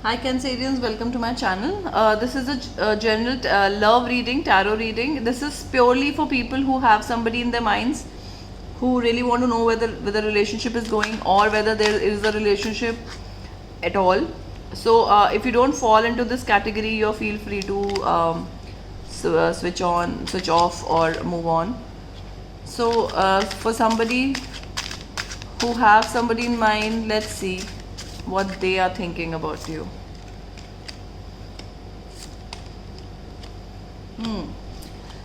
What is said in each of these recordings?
Hi Cancerians, welcome to my channel. This is a general love reading, tarot reading. This is purely for people who have somebody in their minds who really want to know whether the relationship is going or whether there is a relationship at all. So if you don't fall into this category, you feel free to switch on, switch off, or move on. So for somebody who have somebody in mind, let's see what they are thinking about you.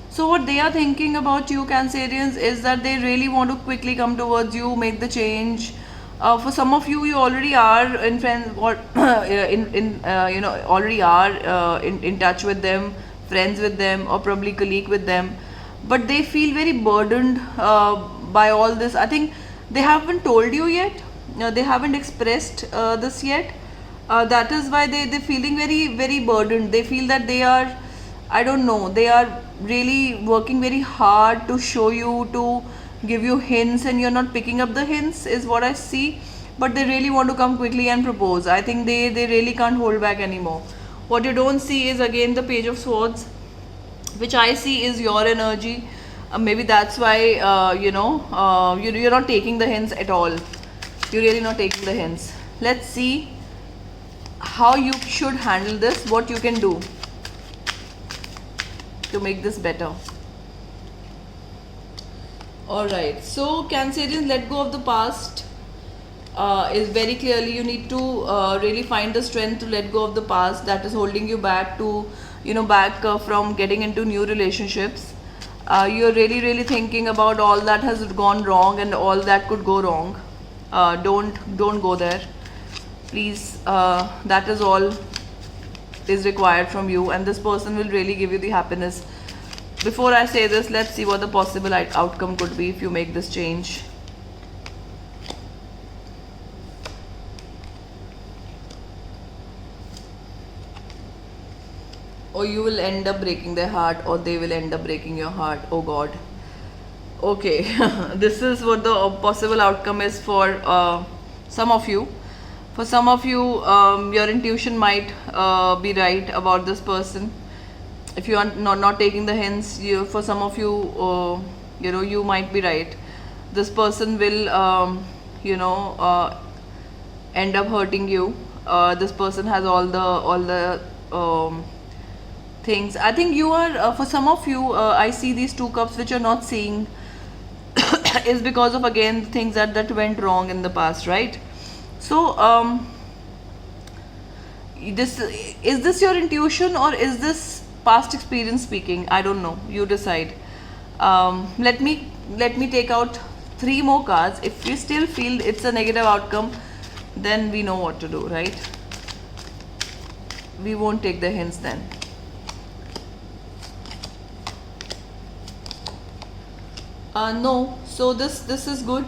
So what they are thinking about you, Cancerians, is that they really want to quickly come towards you, make the change. For some of you, you already are in friends, or already are in touch with them, friends with them, or probably colleague with them. But they feel very burdened by all this. I think they haven't told you yet. They haven't expressed this yet. That is why they're feeling very burdened. They feel that they are, I don't know, they are really working very hard to show you, to give you hints, and you're not picking up the hints, is what I see. But they really want to come quickly and propose. I think they really can't hold back anymore. What you don't see is again the Page of Swords, which I see is your energy. Maybe that's why you're not taking the hints at all. You're really not taking the hints. Let's see how you should handle this, what you can do to make this better. Alright, so Cancerians, let go of the past. Is very clearly you need to really find the strength to let go of the past that is holding you back to from getting into new relationships. You're really thinking about all that has gone wrong and all that could go wrong. Don't go there, please. That is all is required from you, and this person will really give you the happiness. Before I say this, let's see what the possible outcome could be if you make this change. Or you will end up breaking their heart, or they will end up breaking your heart. Oh God. Okay, this is what the possible outcome is for some of you. For some of you, your intuition might be right about this person. If you are not taking the hints, for some of you, you might be right. This person will, end up hurting you. This person has all the things. I think you are, for some of you, I see these two cups which you're not seeing is because of again things that went wrong in the past, right? So is this your intuition or is this past experience speaking? I don't know, you decide. Let me take out 3 more cards. If you still feel it's a negative outcome, then we know what to do, right? We won't take the hints then. No, so this is good.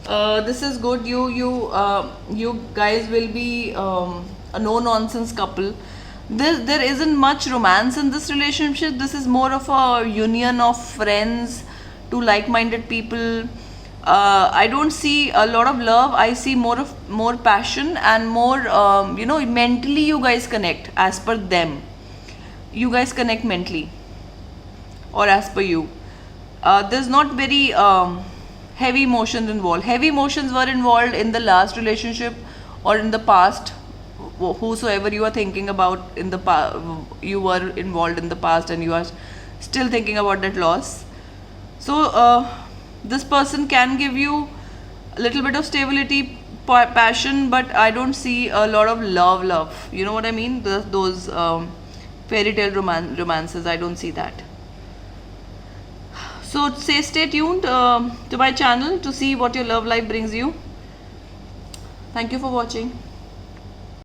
This is good. You guys will be a no nonsense couple. There isn't much romance in this relationship. This is more of a union of friends, two like-minded people. I don't see a lot of love. I see more passion and more mentally you guys connect. As per them, you guys connect mentally, or as per you. There's not very heavy emotions involved. Heavy emotions were involved in the last relationship or in the past. Whosoever you are thinking about in the past, you were involved in the past and you are still thinking about that loss. So this person can give you a little bit of stability, passion, but I don't see a lot of love. You know what I mean? Those fairy tale romances, I don't see that. So stay tuned to my channel to see what your love life brings you. Thank you for watching.